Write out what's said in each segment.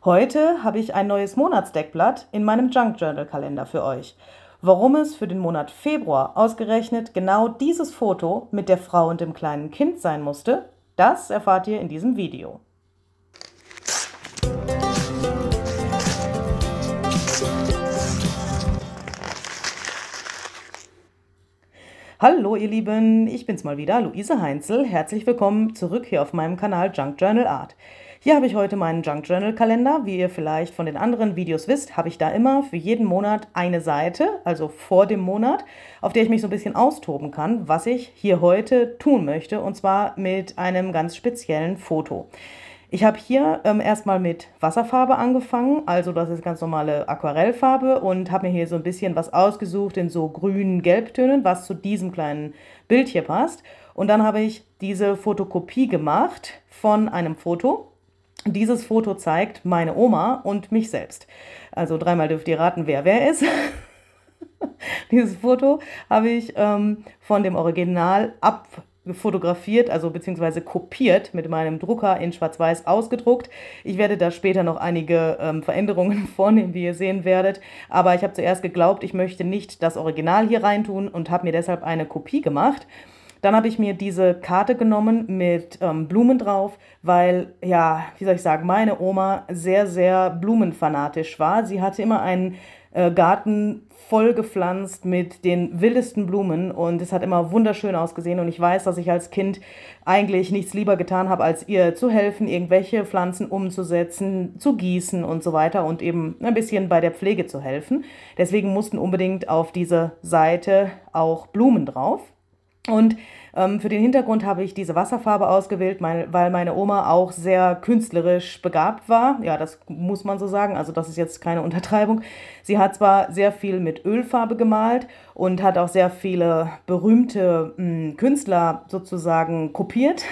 Heute habe ich ein neues Monatsdeckblatt in meinem Junk Journal Kalender für euch. Warum es für den Monat Februar ausgerechnet genau dieses Foto mit der Frau und dem kleinen Kind sein musste, das erfahrt ihr in diesem Video. Hallo ihr Lieben, ich bin's mal wieder, Luise Heinzel. Herzlich willkommen zurück hier auf meinem Kanal Junk Journal Art. Hier habe ich heute meinen Junk Journal Kalender. Wie ihr vielleicht von den anderen Videos wisst, habe ich da immer für jeden Monat eine Seite, also vor dem Monat, auf der ich mich so ein bisschen austoben kann, was ich hier heute tun möchte, und zwar mit einem ganz speziellen Foto. Ich habe hier erstmal mit Wasserfarbe angefangen, also das ist ganz normale Aquarellfarbe, und habe mir hier so ein bisschen was ausgesucht in so grünen Gelbtönen, was zu diesem kleinen Bild hier passt. Und dann habe ich diese Fotokopie gemacht von einem Foto. Dieses Foto zeigt meine Oma und mich selbst. Also dreimal dürft ihr raten, wer ist. Dieses Foto habe ich von dem Original abfotografiert, also beziehungsweise kopiert mit meinem Drucker in Schwarz-Weiß ausgedruckt. Ich werde da später noch einige Veränderungen vornehmen, wie ihr sehen werdet. Aber ich habe zuerst geglaubt, ich möchte nicht das Original hier reintun und habe mir deshalb eine Kopie gemacht. Dann habe ich mir diese Karte genommen mit Blumen drauf, weil, ja, wie soll ich sagen, meine Oma sehr, sehr blumenfanatisch war. Sie hatte immer einen Garten voll gepflanzt mit den wildesten Blumen und es hat immer wunderschön ausgesehen. Und ich weiß, dass ich als Kind eigentlich nichts lieber getan habe, als ihr zu helfen, irgendwelche Pflanzen umzusetzen, zu gießen und so weiter und eben ein bisschen bei der Pflege zu helfen. Deswegen mussten unbedingt auf diese Seite auch Blumen drauf. Und für den Hintergrund habe ich diese Wasserfarbe ausgewählt, weil meine Oma auch sehr künstlerisch begabt war. Ja, das muss man so sagen, also das ist jetzt keine Untertreibung. Sie hat zwar sehr viel mit Ölfarbe gemalt und hat auch sehr viele berühmte Künstler sozusagen kopiert.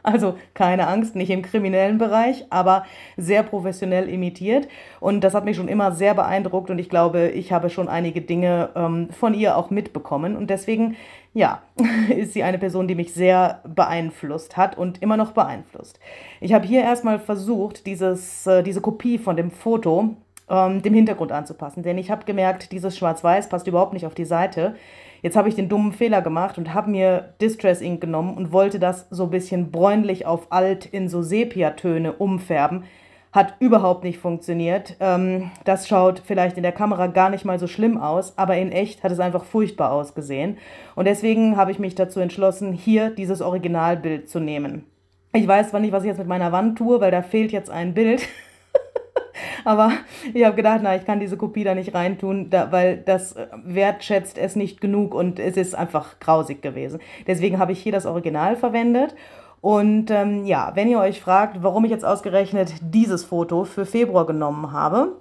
Also keine Angst, nicht im kriminellen Bereich, aber sehr professionell imitiert. Und das hat mich schon immer sehr beeindruckt und ich glaube, ich habe schon einige Dinge von ihr auch mitbekommen. Und deswegen, ja, ist sie eine Person, die mich sehr beeinflusst hat und immer noch beeinflusst. Ich habe hier erstmal versucht, diese Kopie von dem Foto dem Hintergrund anzupassen, denn ich habe gemerkt, dieses Schwarz-Weiß passt überhaupt nicht auf die Seite. Jetzt habe ich den dummen Fehler gemacht und habe mir Distress Ink genommen und wollte das so ein bisschen bräunlich auf alt in so Sepia-Töne umfärben. Hat überhaupt nicht funktioniert. Das schaut vielleicht in der Kamera gar nicht mal so schlimm aus, aber in echt hat es einfach furchtbar ausgesehen. Und deswegen habe ich mich dazu entschlossen, hier dieses Originalbild zu nehmen. Ich weiß zwar nicht, was ich jetzt mit meiner Wand tue, weil da fehlt jetzt ein Bild. Aber ich habe gedacht, na, ich kann diese Kopie da nicht reintun, weil das wertschätzt es nicht genug und es ist einfach grausig gewesen. Deswegen habe ich hier das Original verwendet. Und ja, wenn ihr euch fragt, warum ich jetzt ausgerechnet dieses Foto für Februar genommen habe,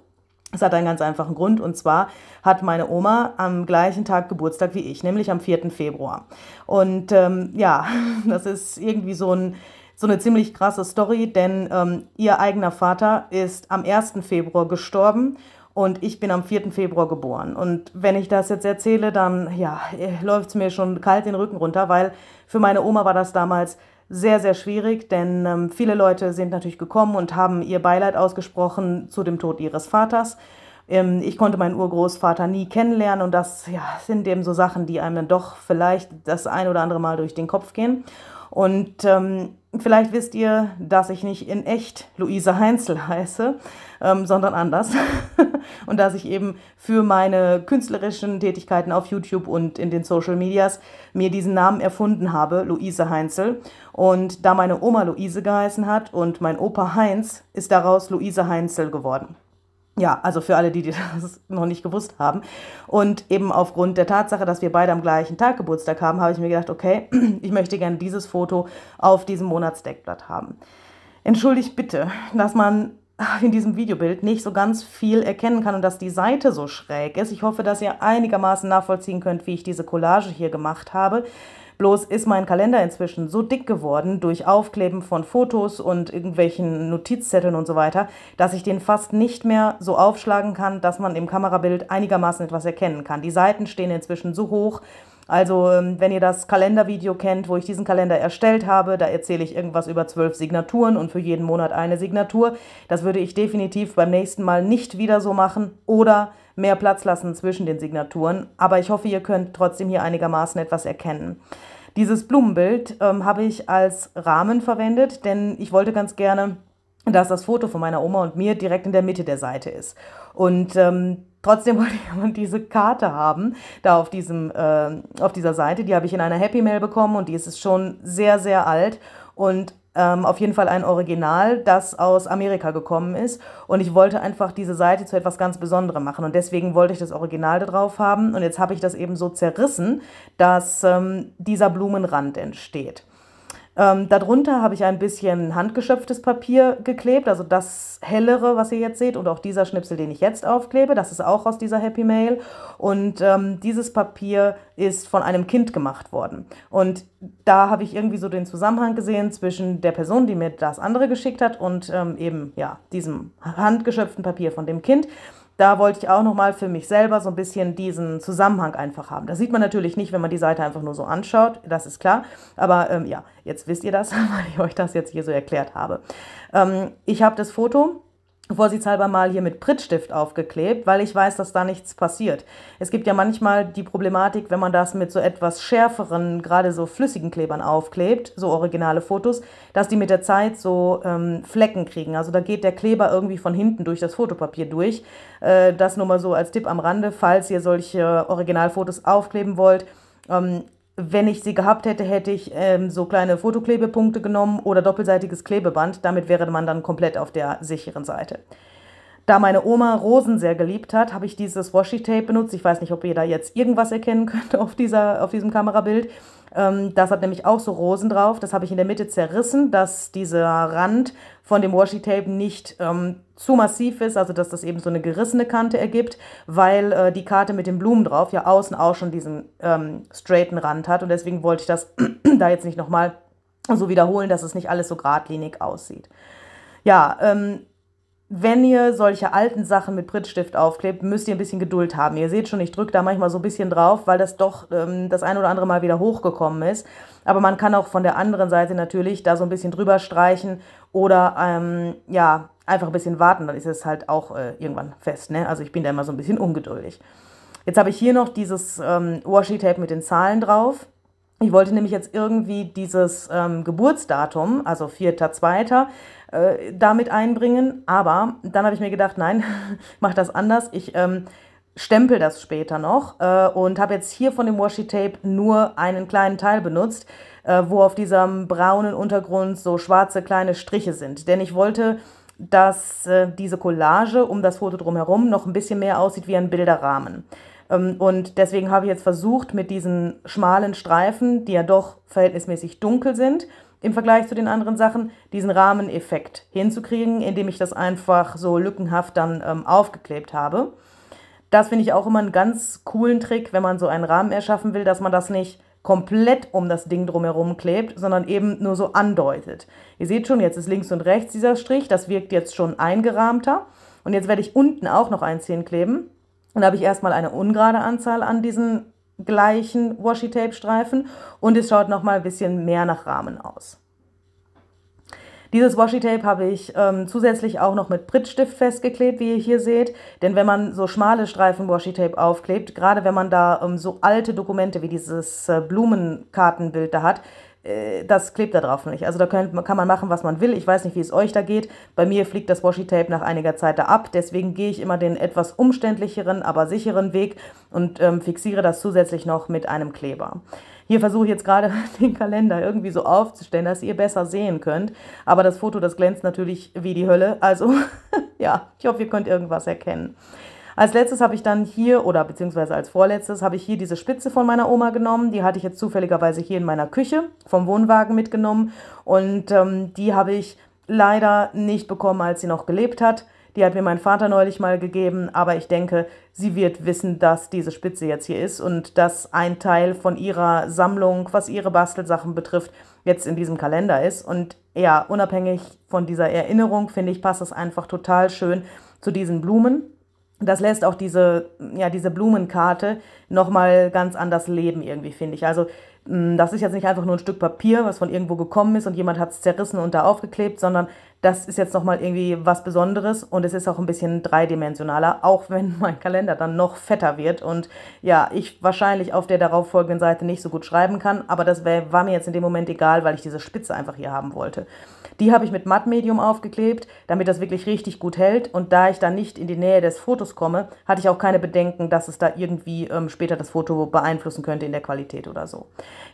es hat einen ganz einfachen Grund, und zwar hat meine Oma am gleichen Tag Geburtstag wie ich, nämlich am 4. Februar. Und ja, das ist irgendwie so eine ziemlich krasse Story, denn ihr eigener Vater ist am 1. Februar gestorben und ich bin am 4. Februar geboren. Und wenn ich das jetzt erzähle, dann ja, läuft es mir schon kalt den Rücken runter, weil für meine Oma war das damals sehr, sehr schwierig, denn viele Leute sind natürlich gekommen und haben ihr Beileid ausgesprochen zu dem Tod ihres Vaters. Ich konnte meinen Urgroßvater nie kennenlernen und das ja, sind eben so Sachen, die einem dann doch vielleicht das ein oder andere Mal durch den Kopf gehen. Und vielleicht wisst ihr, dass ich nicht in echt Luise Heinzel heiße, sondern anders. Und dass ich eben für meine künstlerischen Tätigkeiten auf YouTube und in den Social Medias mir diesen Namen erfunden habe, Luise Heinzel. Und da meine Oma Luise geheißen hat und mein Opa Heinz, ist daraus Luise Heinzel geworden. Ja, also für alle, die das noch nicht gewusst haben. Und eben aufgrund der Tatsache, dass wir beide am gleichen Tag Geburtstag haben, habe ich mir gedacht, okay, ich möchte gerne dieses Foto auf diesem Monatsdeckblatt haben. Entschuldigt bitte, dass man in diesem Videobild nicht so ganz viel erkennen kann und dass die Seite so schräg ist. Ich hoffe, dass ihr einigermaßen nachvollziehen könnt, wie ich diese Collage hier gemacht habe. Bloß ist mein Kalender inzwischen so dick geworden durch Aufkleben von Fotos und irgendwelchen Notizzetteln und so weiter, dass ich den fast nicht mehr so aufschlagen kann, dass man im Kamerabild einigermaßen etwas erkennen kann. Die Seiten stehen inzwischen so hoch, Also wenn ihr das Kalendervideo kennt, wo ich diesen Kalender erstellt habe, da erzähle ich irgendwas über 12 Signaturen und für jeden Monat eine Signatur. Das würde ich definitiv beim nächsten Mal nicht wieder so machen oder mehr Platz lassen zwischen den Signaturen. Aber ich hoffe, ihr könnt trotzdem hier einigermaßen etwas erkennen. Dieses Blumenbild habe ich als Rahmen verwendet, denn ich wollte ganz gerne, dass das Foto von meiner Oma und mir direkt in der Mitte der Seite ist. Und trotzdem wollte ich diese Karte haben, da auf dieser Seite. Die habe ich in einer Happy Mail bekommen und die ist schon sehr, sehr alt und auf jeden Fall ein Original, das aus Amerika gekommen ist. Und ich wollte einfach diese Seite zu etwas ganz Besonderem machen. Und deswegen wollte ich das Original da drauf haben. Und jetzt habe ich das eben so zerrissen, dass dieser Blumenrand entsteht. Darunter habe ich ein bisschen handgeschöpftes Papier geklebt, also das hellere, was ihr jetzt seht, und auch dieser Schnipsel, den ich jetzt aufklebe, das ist auch aus dieser Happy Mail. Und dieses Papier ist von einem Kind gemacht worden. Und da habe ich irgendwie so den Zusammenhang gesehen zwischen der Person, die mir das andere geschickt hat, und eben ja, diesem handgeschöpften Papier von dem Kind. Da wollte ich auch nochmal für mich selber so ein bisschen diesen Zusammenhang einfach haben. Das sieht man natürlich nicht, wenn man die Seite einfach nur so anschaut, das ist klar. Aber ja, jetzt wisst ihr das, weil ich euch das jetzt hier so erklärt habe. Ich habe das Foto vorsichtshalber mal hier mit Prittstift aufgeklebt, weil ich weiß, dass da nichts passiert. Es gibt ja manchmal die Problematik, wenn man das mit so etwas schärferen, gerade so flüssigen Klebern aufklebt, so originale Fotos, dass die mit der Zeit so Flecken kriegen. Also da geht der Kleber irgendwie von hinten durch das Fotopapier durch. Das nur mal so als Tipp am Rande, falls ihr solche Originalfotos aufkleben wollt. Wenn ich sie gehabt hätte, hätte ich so kleine Fotoklebepunkte genommen oder doppelseitiges Klebeband. Damit wäre man dann komplett auf der sicheren Seite. Da meine Oma Rosen sehr geliebt hat, habe ich dieses Washi-Tape benutzt. Ich weiß nicht, ob ihr da jetzt irgendwas erkennen könnt auf diesem Kamerabild. Das hat nämlich auch so Rosen drauf. Das habe ich in der Mitte zerrissen, dass dieser Rand von dem Washi-Tape nicht zu massiv ist, also dass das eben so eine gerissene Kante ergibt, weil die Karte mit den Blumen drauf ja außen auch schon diesen straighten Rand hat. Und deswegen wollte ich das da jetzt nicht nochmal so wiederholen, dass es nicht alles so geradlinig aussieht. Ja, wenn ihr solche alten Sachen mit Prittstift aufklebt, müsst ihr ein bisschen Geduld haben. Ihr seht schon, ich drücke da manchmal so ein bisschen drauf, weil das doch das ein oder andere Mal wieder hochgekommen ist. Aber man kann auch von der anderen Seite natürlich da so ein bisschen drüber streichen oder ja, einfach ein bisschen warten, dann ist es halt auch irgendwann fest, ne? Also ich bin da immer so ein bisschen ungeduldig. Jetzt habe ich hier noch dieses Washi-Tape mit den Zahlen drauf. Ich wollte nämlich jetzt irgendwie dieses Geburtsdatum, also 4.2., damit einbringen, aber dann habe ich mir gedacht, nein, mach das anders. Ich stempel das später noch und habe jetzt hier von dem Washi-Tape nur einen kleinen Teil benutzt, wo auf diesem braunen Untergrund so schwarze kleine Striche sind. Denn ich wollte, dass diese Collage um das Foto drumherum noch ein bisschen mehr aussieht wie ein Bilderrahmen. Und deswegen habe ich jetzt versucht, mit diesen schmalen Streifen, die ja doch verhältnismäßig dunkel sind, im Vergleich zu den anderen Sachen, diesen Rahmeneffekt hinzukriegen, indem ich das einfach so lückenhaft dann aufgeklebt habe. Das finde ich auch immer einen ganz coolen Trick, wenn man so einen Rahmen erschaffen will, dass man das nicht komplett um das Ding drumherum klebt, sondern eben nur so andeutet. Ihr seht schon, jetzt ist links und rechts dieser Strich, das wirkt jetzt schon eingerahmter. Und jetzt werde ich unten auch noch eins hinkleben. Und da habe ich erstmal eine ungerade Anzahl an diesen gleichen Washi-Tape-Streifen und es schaut nochmal ein bisschen mehr nach Rahmen aus. Dieses Washi-Tape habe ich zusätzlich auch noch mit Prittstift festgeklebt, wie ihr hier seht. Denn wenn man so schmale Streifen Washi-Tape aufklebt, gerade wenn man da so alte Dokumente wie dieses Blumenkartenbild da hat, das klebt da drauf nicht. Also da kann man machen, was man will. Ich weiß nicht, wie es euch da geht. Bei mir fliegt das Washi-Tape nach einiger Zeit da ab. Deswegen gehe ich immer den etwas umständlicheren, aber sicheren Weg und fixiere das zusätzlich noch mit einem Kleber. Hier versuche ich jetzt gerade den Kalender irgendwie so aufzustellen, dass ihr besser sehen könnt. Aber das Foto, das glänzt natürlich wie die Hölle. Also ja, ich hoffe, ihr könnt irgendwas erkennen. Als letztes habe ich dann hier, oder beziehungsweise als vorletztes, habe ich hier diese Spitze von meiner Oma genommen. Die hatte ich jetzt zufälligerweise hier in meiner Küche vom Wohnwagen mitgenommen. Und die habe ich leider nicht bekommen, als sie noch gelebt hat. Die hat mir mein Vater neulich mal gegeben, aber ich denke, sie wird wissen, dass diese Spitze jetzt hier ist und dass ein Teil von ihrer Sammlung, was ihre Bastelsachen betrifft, jetzt in diesem Kalender ist. Und ja, unabhängig von dieser Erinnerung, finde ich, passt es einfach total schön zu diesen Blumen. Das lässt auch diese Blumenkarte nochmal ganz anders leben irgendwie, finde ich. Also das ist jetzt nicht einfach nur ein Stück Papier, was von irgendwo gekommen ist und jemand hat es zerrissen und da aufgeklebt, sondern das ist jetzt nochmal irgendwie was Besonderes und es ist auch ein bisschen dreidimensionaler, auch wenn mein Kalender dann noch fetter wird und ja, ich wahrscheinlich auf der darauffolgenden Seite nicht so gut schreiben kann, aber war mir jetzt in dem Moment egal, weil ich diese Spitze einfach hier haben wollte. Die habe ich mit Mattmedium aufgeklebt, damit das wirklich richtig gut hält. Und da ich dann nicht in die Nähe des Fotos komme, hatte ich auch keine Bedenken, dass es da irgendwie später das Foto beeinflussen könnte in der Qualität oder so.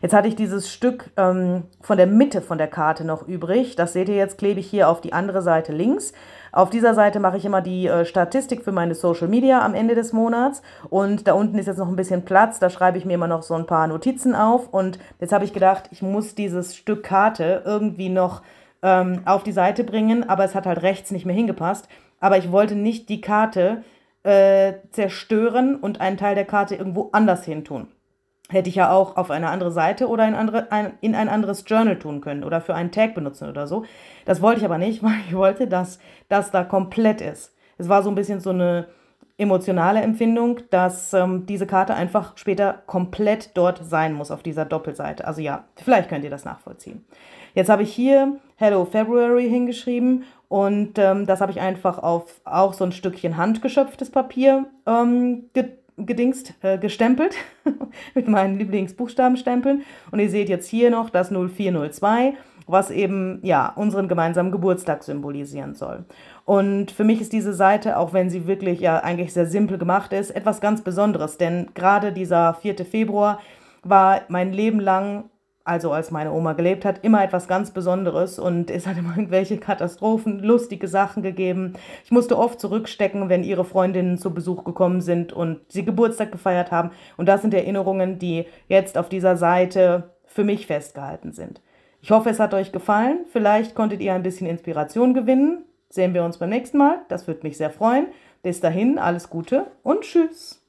Jetzt hatte ich dieses Stück von der Mitte von der Karte noch übrig. Das seht ihr jetzt, klebe ich hier auf die andere Seite links. Auf dieser Seite mache ich immer die Statistik für meine Social Media am Ende des Monats. Und da unten ist jetzt noch ein bisschen Platz. Da schreibe ich mir immer noch so ein paar Notizen auf. Und jetzt habe ich gedacht, ich muss dieses Stück Karte irgendwie noch auf die Seite bringen, aber es hat halt rechts nicht mehr hingepasst. Aber ich wollte nicht die Karte zerstören und einen Teil der Karte irgendwo anders hin tun. Hätte ich ja auch auf eine andere Seite oder in ein anderes Journal tun können oder für einen Tag benutzen oder so. Das wollte ich aber nicht, weil ich wollte, dass das da komplett ist. Es war so ein bisschen so eine emotionale Empfindung, dass diese Karte einfach später komplett dort sein muss auf dieser Doppelseite. Also ja, vielleicht könnt ihr das nachvollziehen. Jetzt habe ich hier Hello February hingeschrieben und das habe ich einfach auf auch so ein Stückchen handgeschöpftes Papier gestempelt mit meinen Lieblingsbuchstabenstempeln. Und ihr seht jetzt hier noch das 0402, was eben ja unseren gemeinsamen Geburtstag symbolisieren soll. Und für mich ist diese Seite, auch wenn sie wirklich ja eigentlich sehr simpel gemacht ist, etwas ganz Besonderes. Denn gerade dieser 4. Februar war mein Leben lang, also als meine Oma gelebt hat, immer etwas ganz Besonderes und es hat immer irgendwelche Katastrophen, lustige Sachen gegeben. Ich musste oft zurückstecken, wenn ihre Freundinnen zu Besuch gekommen sind und sie Geburtstag gefeiert haben. Und das sind Erinnerungen, die jetzt auf dieser Seite für mich festgehalten sind. Ich hoffe, es hat euch gefallen. Vielleicht konntet ihr ein bisschen Inspiration gewinnen. Sehen wir uns beim nächsten Mal. Das würde mich sehr freuen. Bis dahin, alles Gute und tschüss.